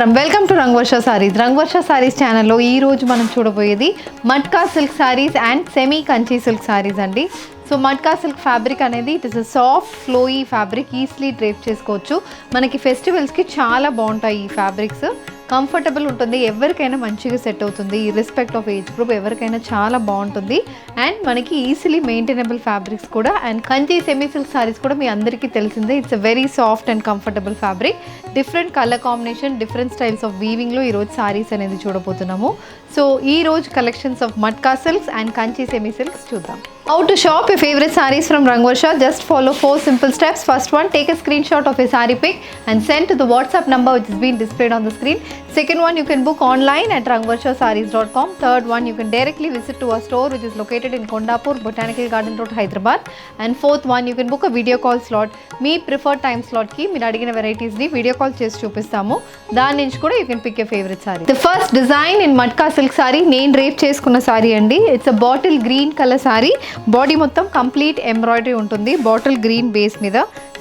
నమస్కారం, welcome to Rangavarsha saris. Rangavarsha saris ఛానల్లో ఈ రోజు మనం చూడబోయేది matka silk saris and semi Kanchi silk saris అండి. సో మట్కా సిల్క్ ఫ్యాబ్రిక్ అనేది it is a soft flowy fabric, easily drape చేసుకోవచ్చు. మనకి ఫెస్టివల్స్కి చాలా బాగుంటాయి ఈ ఫ్యాబ్రిక్స్. కంఫర్టబుల్ ఉంటుంది, ఎవరికైనా మంచిగా సెట్ అవుతుంది, ఇర్రెస్పెక్ట్ ఆఫ్ ఏజ్ గ్రూప్ ఎవరికైనా చాలా బాగుంటుంది. అండ్ మనకి ఈజీలీ మెయింటైనబుల్ ఫ్యాబ్రిక్స్ కూడా. And Kanchi semi silk saris కూడా మీ అందరికీ తెలిసిందే, it's a very soft and comfortable fabric. Different colour combination, different styles of వీవింగ్లో ఈరోజు సారీస్ అనేది చూడబోతున్నాము. సో ఈ రోజు collections of matka silks and Kanchi semi silks చూద్దాం. How to shop your favorite sarees from Rangvarsha? Just follow 4 simple steps. First one, take a screenshot of a saree pic and send to the WhatsApp number which is being displayed on the screen. Second one, you can book online at rangvarshasarees.com. Third one, you can directly visit to our store which is located in Kondapur, Botanical Garden Road, Hyderabad. And fourth one, you can book a video call slot. Me preferred time slot ki meer adigina varieties ni video call chesi chupistamu. దాని నుంచి కూడా you can pick your favorite saree. The first design in matka silk saree నేను drape చేసుకున్న saree అండి. It's a bottle green color saree. Body మొత్తం complete embroidery ఉంటుంది. Bottle green base మీద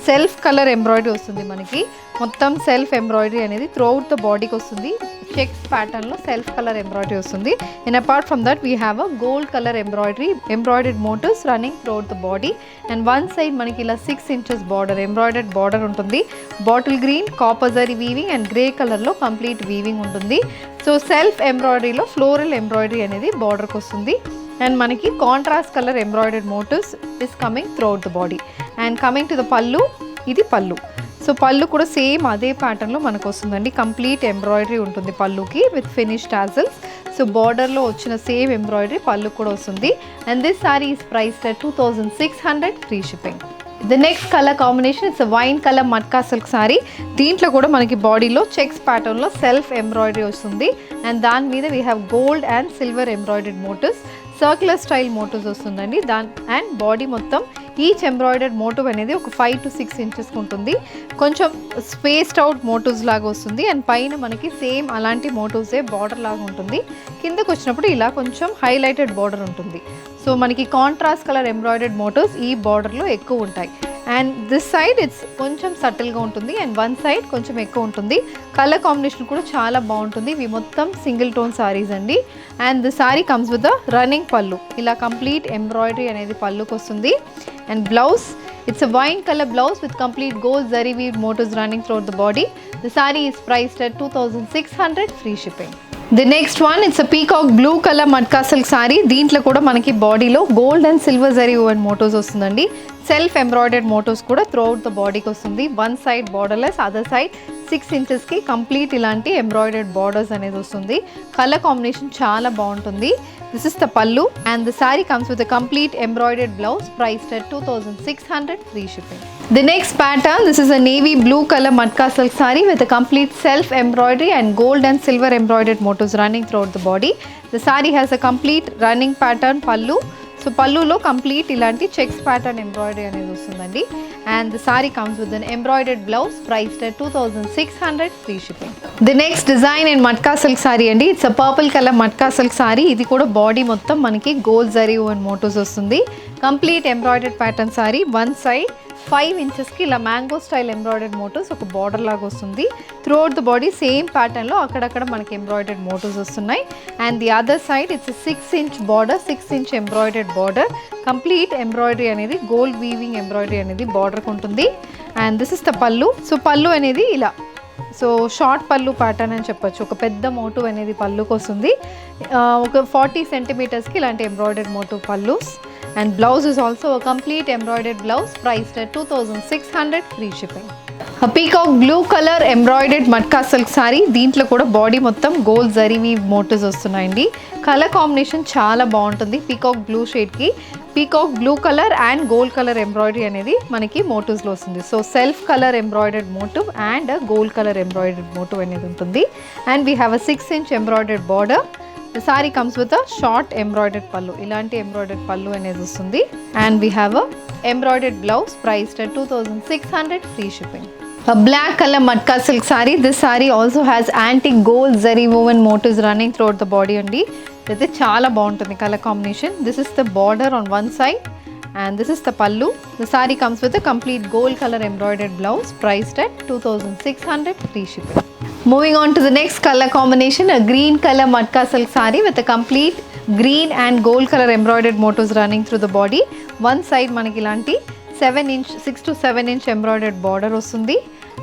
self colour embroidery వస్తుంది. మనకి మొత్తం సెల్ఫ్ ఎంబ్రాయిడరీ అనేది త్రూఅవుట్ ద బాడీకి వస్తుంది. చెక్స్ ప్యాటర్న్లో సెల్ఫ్ కలర్ ఎంబ్రాయిడరీ వస్తుంది. And apart from that we have a gold colour embroidered motifs running throughout the body. And one side మనకి ఇలా 6 inches బార్డర్, ఎంబ్రాయిడెడ్ బార్డర్ ఉంటుంది. Bottle green, copper zari weaving and grey కలర్లో complete weaving ఉంటుంది. So self ఎంబ్రాయిడరీలో floral embroidery అనేది బార్డర్కి వస్తుంది. And మనకి contrast colour embroidered motifs is coming throughout the body. And coming to the pallu, ఇది పళ్ళు. సో పళ్ళు కూడా సేమ్ అదే ప్యాటర్న్లో మనకు వస్తుందండి. కంప్లీట్ ఎంబ్రాయిడరీ ఉంటుంది పళ్ళుకి విత్ ఫినిష్ టాజల్స్. సో బార్డర్లో వచ్చిన సేమ్ ఎంబ్రాయిడరీ పళ్ళు కూడా వస్తుంది. And this sorry is priced at 2600 free shipping. The next colour combination it's wine colour matka silk sorry. దీంట్లో కూడా మనకి బాడీలో చెక్స్ ప్యాటర్న్లో సెల్ఫ్ ఎంబ్రాయిడరీ వస్తుంది. అండ్ దాని మీద we have gold and silver embroidered motifs, circular style motifs వస్తుందండి. And body మొత్తం ఈచ్ ఎంబ్రాయిడెడ్ మోటివ్ అనేది ఒక 5 to 6 inches ఉంటుంది. కొంచెం స్పేస్డ్ అవుట్ మోటివ్స్ లాగా వస్తుంది. అండ్ పైన మనకి సేమ్ అలాంటి మోటివ్సే బార్డర్ లాగా ఉంటుంది. కిందకు వచ్చినప్పుడు ఇలా కొంచెం హైలైటెడ్ బార్డర్ ఉంటుంది. సో మనకి కాంట్రాస్ట్ కలర్ ఎంబ్రాయిడెడ్ మోటివ్స్ ఈ బార్డర్లో ఎక్కువ ఉంటాయి. అండ్ దిస్ సైడ్ ఇట్స్ కొంచెం సటిల్గా ఉంటుంది అండ్ వన్ సైడ్ కొంచెం ఎక్కువ ఉంటుంది. కలర్ కాంబినేషన్ కూడా చాలా బాగుంటుంది. ఇవి మొత్తం సింగిల్ టోన్ సారీస్ అండి. And the sorry comes with the running పళ్ళు, ఇలా కంప్లీట్ ఎంబ్రాయిడరీ అనేది పళ్ళుకి వస్తుంది. And blouse, it's a wine color blouse with complete gold zari weave motifs running throughout the body. The saree is priced at 2600 free shipping. The next one, it's a peacock blue color matka silk saree. దీంట్లో కూడా మనకి బాడీలో gold and silver zari woven motifs వస్తుందండి. Self embroidered motifs కూడా throughout the బాడీకి వస్తుంది. One side borderless, other side 6 inchesకి complete ఇలాంటి ఎంబ్రాయిడెడ్ బార్డర్స్ అనేది వస్తుంది. కలర్ కాంబినేషన్ చాలా బాగుంటుంది. This is the pallu and the saree comes with a complete embroidered blouse priced at 2600 free shipping. The next pattern, this is a navy blue color matka silk saree with a complete self embroidery and gold and silver embroidered motifs running throughout the body. The saree has a complete running pattern pallu. So పళ్ళులో complete ఇలాంటి checks pattern embroidery అనేది వస్తుందండి. And the sorry comes with unembroidered blouse priced at 2600 free shipping. The next design in matka silk sari అండి. It's a purple colour matka silk sari. ఇది కూడా body మొత్తం మనకి gold zari woven motifs వస్తుంది. Complete embroidered pattern sari. One side 5 inchesకి ఇలా mango style embroidered motifs ఒక border లాగా వస్తుంది. త్రూఅవుట్ ద బాడీ సేమ్ ప్యాటర్న్లో అక్కడక్కడ మనకి ఎంబ్రాయిడెడ్ మోటివ్స్ వస్తున్నాయి. And the other side it's 6 inch border, 6 inch embroidered border. Complete embroidery అనేది గోల్డ్ వీవింగ్ ఎంబ్రాయిడరీ అనేది బార్డర్కి ఉంటుంది. And this is the pallu. So పళ్ళు అనేది ఇలా, సో షార్ట్ పళ్ళు ప్యాటర్న్ అని చెప్పొచ్చు. ఒక పెద్ద మోటివ్ అనేది పళ్ళుకి వస్తుంది. ఒక 40 centimetersకి ఇలాంటి ఎంబ్రాయిడెడ్ మోటివ్ పళ్ళుస్. And blouse is also a complete embroidered blouse priced at 2600 free shipping. A peacock blue color embroidered matka silk saree. దీంట్లో కూడా బాడీ మొత్తం గోల్డ్ జరీ వీవ్ మోటివ్స్ వస్తున్నాయండి. కలర్ కాంబినేషన్ చాలా బాగుంటుంది. పీకాక్ బ్లూ షేడ్కి peacock blue colour and gold colour embroidery అనేది మనకి మోటివ్స్లో వస్తుంది. So self colour embroidered motif and gold colour embroidered motif అనేది ఉంటుంది. And we have a 6 inch embroidered border. The saree comes with a short embroidered pallu. ఇలాంటి embroidered pallu అనేది వస్తుంది. And we have a embroidered blouse priced at 2600 free shipping. A black color matka silk saree. This saree also has antique gold zari woven motifs running throughout the body అండి. ఇది చాలా బాగుంటుంది colour combination. This is the border on one side and this is the pallu. The saree comes with a complete gold color embroidered blouse priced at 2600 free shipping. Moving on to the next color combination, a green color matka silk saree with a complete green and gold color embroidered motifs running through the body. One side manaki ilanti 6 to 7 inch embroidered border ostundi,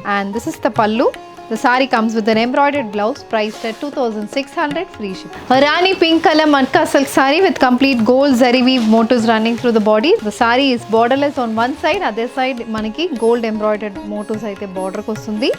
and this is the pallu. The saree comes with an embroidered blouse priced at 2600 free shipping. A Rani pink color matka silk saree with complete gold zari weave motifs running through the body. The saree is borderless on one side, other side manaki gold embroidered motifs aithe border kostundi,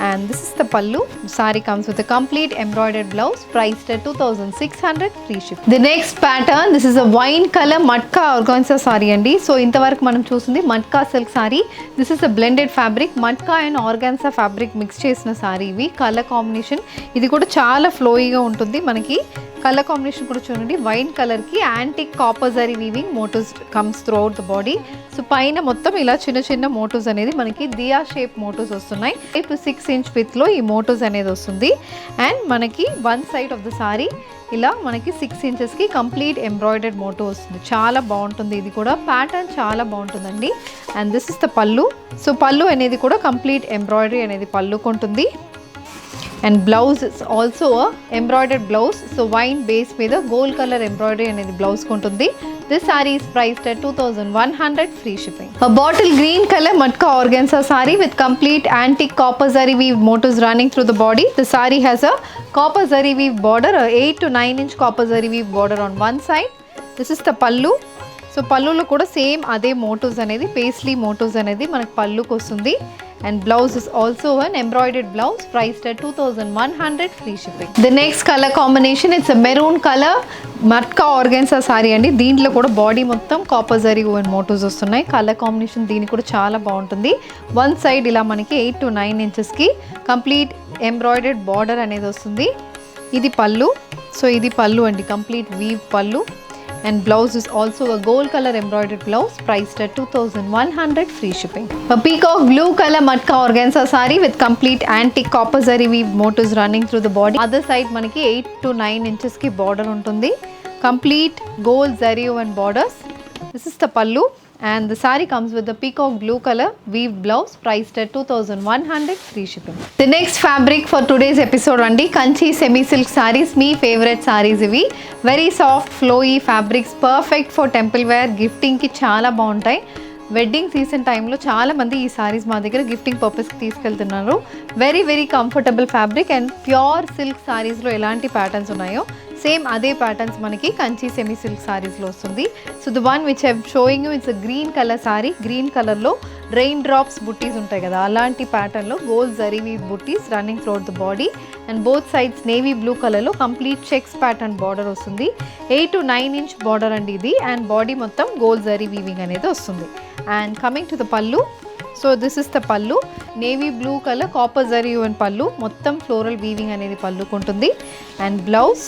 and this is the pallu. The saree comes with a complete embroidered blouse priced at 2600 free shipping. The next pattern, this is a wine color matka organza saree andi. So intavaraku manam chustundi matka silk saree. This is a blended fabric, matka and organza fabric mix chesina saree ivi. Color combination ఇది కూడా చాలా ఫ్లోయిగా ఉంటుంది. మనకి colour combination కూడా చూడండి, wine colour కి antique copper zari weaving motifs comes throughout the body. So పైన మొత్తం ఇలా చిన్న చిన్న మోటివ్స్ అనేది మనకి దియా షేప్ మోటివ్స్ వస్తున్నాయి. 5 to 6 inch విత్ లో ఈ మోటివ్స్ అనేది వస్తుంది. అండ్ మనకి one side of the sorry ఇలా మనకి 6 inches కి కంప్లీట్ ఎంబ్రాయిడర్డ్ మోటివ్ వస్తుంది. చాలా బాగుంటుంది, ఇది కూడా ప్యాటర్న్ చాలా బాగుంటుందండి. అండ్ దిస్ ఇస్ ద పల్లు. సో పల్లు అనేది కూడా కంప్లీట్ ఎంబ్రాయిడరీ అనేది పల్లుకు ఉంటుంది. And blouse is also embroidered blouse. So wine base మీద గోల్డ్ కలర్ ఎంబ్రాయిడరీ అనేది బ్లౌజ్ ఉంటుంది. This saree is priced at 2100 free shipping. A bottle green color matka organza saree with complete antique copper zari weave motifs running through the body. The saree has a copper zari weave border, a 8 to 9 inch copper zari weave border on one side. This is the pallu. So పల్లులో కూడా same అదే motifs అనేది paisley motifs అనేది మనకు పల్లుకి వస్తుంది. And blouse is also an embroidered blouse priced at 2100 free shipping. The next colour combination it's maroon colour matka organza sorry అండి. దీంట్లో కూడా బాడీ మొత్తం కాపర్ జరీ ఓవెన్ మోటివ్స్ వస్తున్నాయి. కలర్ కాంబినేషన్ దీనికి కూడా చాలా బాగుంటుంది. వన్ సైడ్ ఇలా మనకి 8 to 9 inchesకి కంప్లీట్ ఎంబ్రాయిడర్డ్ బార్డర్ అనేది వస్తుంది. ఇది పల్లు. సో ఇది పల్లు అండి, కంప్లీట్ వీవ్ పల్లు. And blouse is also a gold color embroidered blouse priced at 2100 free shipping. A peacock blue color matka organza saree with complete antique copper zari weave motifs running through the body. Other side manaki 8 to 9 inches ki border untundi. Complete gold zari woven borders. This is the pallu. And the saree comes with the peacock blue color weaved blouse priced at 2100 free shipping. The next fabric for today's episode andi Kanchi semi silk sarees. Me favorite sarees ivi. Very soft flowy fabrics, perfect for temple wear, gifting ki chaala baguntayi. Wedding season టైంలో చాలామంది ఈ సారీస్ మా దగ్గర gifting పర్పస్కి తీసుకెళ్తున్నారు. Very very comfortable fabric and pure silk సారీస్లో ఎలాంటి patterns ఉన్నాయో సేమ్ అదే ప్యాటర్న్స్ మనకి కంచి సెమీ సిల్క్ సారీస్లో వస్తుంది. So the one which I'm showing you it's a green colour sari. Green కలర్లో రెయిన్ డ్రాప్స్ బుట్టీస్ ఉంటాయి కదా, అలాంటి ప్యాటర్న్లో gold zari weave buttis running throughout the body. And both sides navy blue కలర్లో కంప్లీట్ చెక్స్ ప్యాటర్న్ బార్డర్ వస్తుంది. 8 to 9 inch border అండి ఇది. అండ్ బాడీ మొత్తం గోల్డ్ జరీ వీవింగ్ అనేది వస్తుంది. And coming to the pallu, so this is the pallu, navy blue color copper zari woven pallu, మొత్తం floral weaving అనేది పల్లుకు ఉంటుంది. And blouse,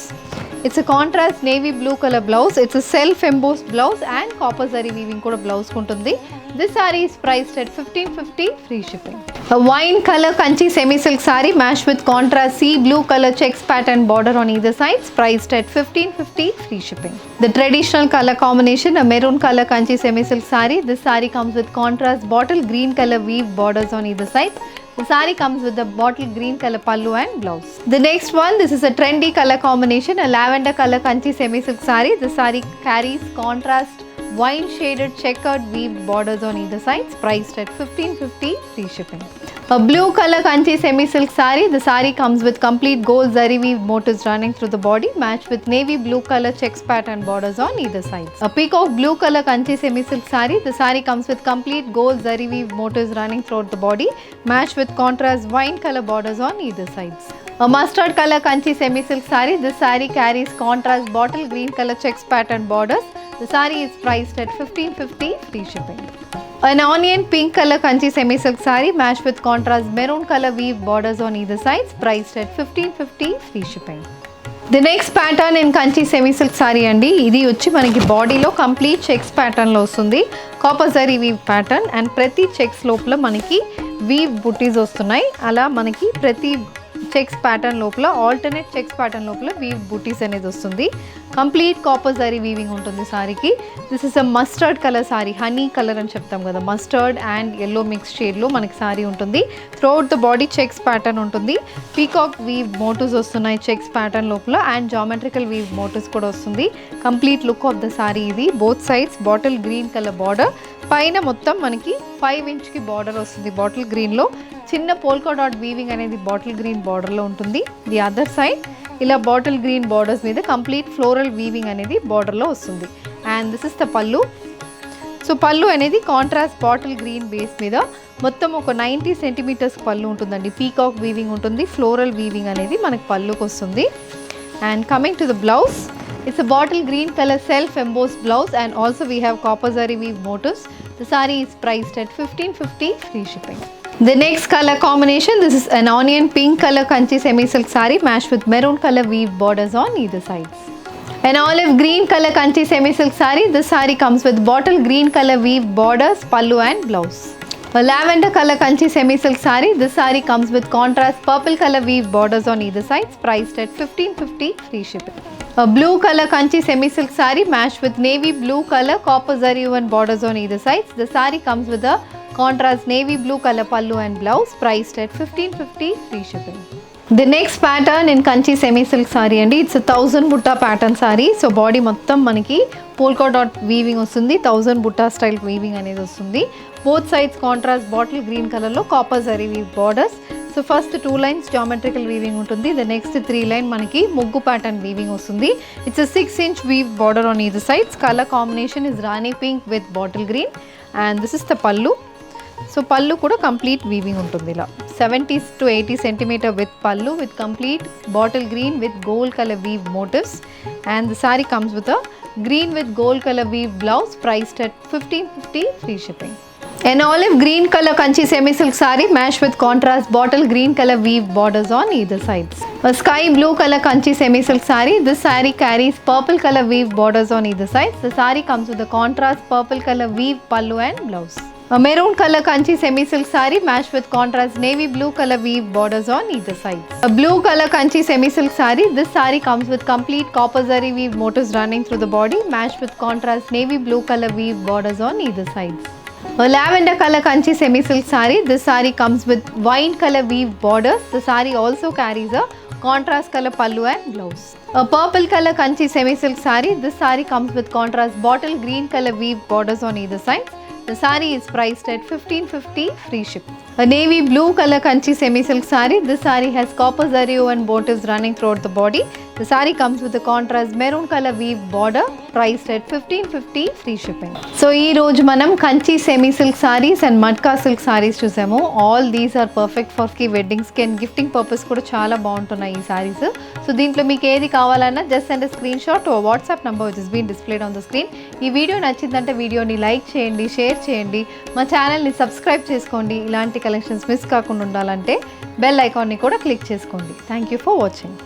it's a contrast navy blue color blouse, it's a self embossed blouse and copper zari weaving కూడా blouse ఉంటుంది. This saree is priced at 1550 free shipping. A wine color kanchi semi silk saree matched with contrast sea blue color checks pattern border on either sides, priced at 1550 free shipping. The traditional color combination, a maroon color kanchi semi silk saree. This saree comes with contrast bottle green color weave borders on either side. The saree comes with the bottle green color pallu and blouse. The next one, this is a trendy color combination, a lavender color kanchi semi silk saree. The saree carries contrast wine shaded checkered weaved borders on either sides, priced at 1550 free shipping. A blue color kanchi semi silk saree. The saree comes with complete gold zari weave motifs running through the body, matched with navy blue color checks pattern borders on either sides. A peacock blue color kanchi semi silk saree. The saree comes with complete gold zari weave motifs running throughout the body, matched with contrast wine color borders on either sides. A mustard color kanchi semi silk saree. This saree carries contrast bottle green color checks pattern borders. The saree is priced at 1550 free shipping. An onion pink color kanchi semi silk saree matched with contrast maroon color weave borders on either sides, priced at 1550 free shipping. The next pattern in kanchi semi silk saree andi, ఇది వచ్చి మనకి బాడీలో complete checks ప్యాటర్న్లో వస్తుంది. Copper zari weave pattern and ప్రతి checks లోపల మనకి weave buttis వస్తున్నాయి. అలా మనకి ప్రతి చెక్స్ ప్యాటర్న్ లోపల, ఆల్టర్నేట్ చెక్స్ ప్యాటర్న్ లోపల వీవ్ బూటీస్ అనేది వస్తుంది. కంప్లీట్ కాపర్ జరీ వీవింగ్ ఉంటుంది సారీకి. This is a mustard colour sari, honey colour అని చెప్తాం కదా, మస్టర్డ్ అండ్ ఎల్లో మిక్స్ షేడ్లో మనకి సారీ ఉంటుంది. Throughout the body checks pattern ఉంటుంది. పీకాక్ వీవ్ మోటివ్స్ వస్తున్నాయి చెక్స్ ప్యాటర్న్ లోపల అండ్ జామెట్రికల్ వీవ్ మోటివ్స్ కూడా వస్తుంది. Complete look of the sari ఇది. Both sides bottle green colour border, పైన మొత్తం మనకి 5 ఇంచ్కి బార్డర్ వస్తుంది. బాటిల్ గ్రీన్లో చిన్న పోల్కా డాట్ వీవింగ్ అనేది బాటిల్ గ్రీన్ బార్డర్లో ఉంటుంది. ది అదర్ సైడ్ ఇలా బాటిల్ గ్రీన్ బార్డర్స్ మీద కంప్లీట్ ఫ్లోరల్ వీవింగ్ అనేది బార్డర్లో వస్తుంది. And this is the pallu. So పళ్ళు అనేది కాంట్రాస్ట్ బాటిల్ గ్రీన్ బేస్ మీద మొత్తం ఒక 90 సెంటీమీటర్స్ పళ్ళు ఉంటుందండి. పీకాక్ వీవింగ్ ఉంటుంది, ఫ్లోరల్ వీవింగ్ అనేది మనకి పళ్ళుకి వస్తుంది. And coming to the blouse, it's a bottle green color self embossed blouse and also we have copper zari weave motifs. The saree is priced at 1550 free shipping. The next color combination, this is an onion pink color kanchi semi silk saree matched with maroon color weave borders on either sides. An olive green color kanchi semi silk saree, this saree comes with bottle green color weave borders, pallu and blouse. A lavender color kanchi semi silk saree, this saree comes with contrast purple color weave borders on either sides, priced at 1550 free shipping. A blue color kanchi semi silk saree matched with navy blue color copper zari woven borders on either sides. The saree comes with a contrast navy blue color pallu and blouse, priced at 1550 free shipping. The next pattern in kanchi semi silk saree and it's a 1000 butta pattern saree. So body మొత్తం మనకి polka dot weaving వస్తుంది, 1000 butta style weaving అనేది వస్తుంది. Both sides contrast bottle green color లో copper zari weave borders. So first 2 lines geometrical weaving ఉంటుంది. The next 3 line మనకి ముగ్గు pattern weaving వస్తుంది. It's 6 inch weave border on either sides. Colour combination is rani pink with bottle green and this is the pallu. So pallu కూడా complete weaving ఉంటుంది. ఇలా 70 to 80 centimeter with pallu with complete bottle green with gold colour weave motifs and the sorry comes with a green with gold colour weave blouse, priced at 1550 free shipping. An olive green color kanchi semi silk saree matched with contrast bottle green color weave borders on either sides. A sky blue color kanchi semi silk saree, this saree carries purple color weave borders on either sides. The saree comes with a contrast purple color weave pallu and blouse. A maroon color kanchi semi silk saree matched with contrast navy blue color weave borders on either sides. A blue color kanchi semi silk saree, this saree comes with complete copper zari weave motifs running through the body matched with contrast navy blue color weave borders on either sides. A lavender color kanchi semi silk saree, this saree comes with wine color weave borders. The saree also carries a contrast color pallu and blouse. A purple color kanchi semi silk saree, this saree comes with contrast bottle green color weave borders on either side. The saree is priced at 1550 free shipping. A navy blue color kanchi semi silk saree, this saree has copper zari woven motifs running throughout the body. The saree comes with a contrast maroon color weave border, priced at 1550 free shipping. So ee roju manam kanchi semi silk sarees and matka silk sarees చూసాము. All these are perfect for weddings కి and gifting purpose కూడా చాలా బాగుంటున్నాయి ఈ sarees. So దీంట్లో మీకు ఏది కావాలన్నా just send a screenshot to a WhatsApp number which is being displayed on the screen. ఈ వీడియో నచ్చిందంటే వీడియోని లైక్ చేయండి, షేర్ చేయండి, మా ఛానల్ని సబ్స్క్రైబ్ చేసుకోండి. ఇలాంటి కలెక్షన్స్ మిస్ కాకుండా ఉండాలంటే బెల్ ఐకాన్ని కూడా క్లిక్ చేసుకోండి. Thank you for watching.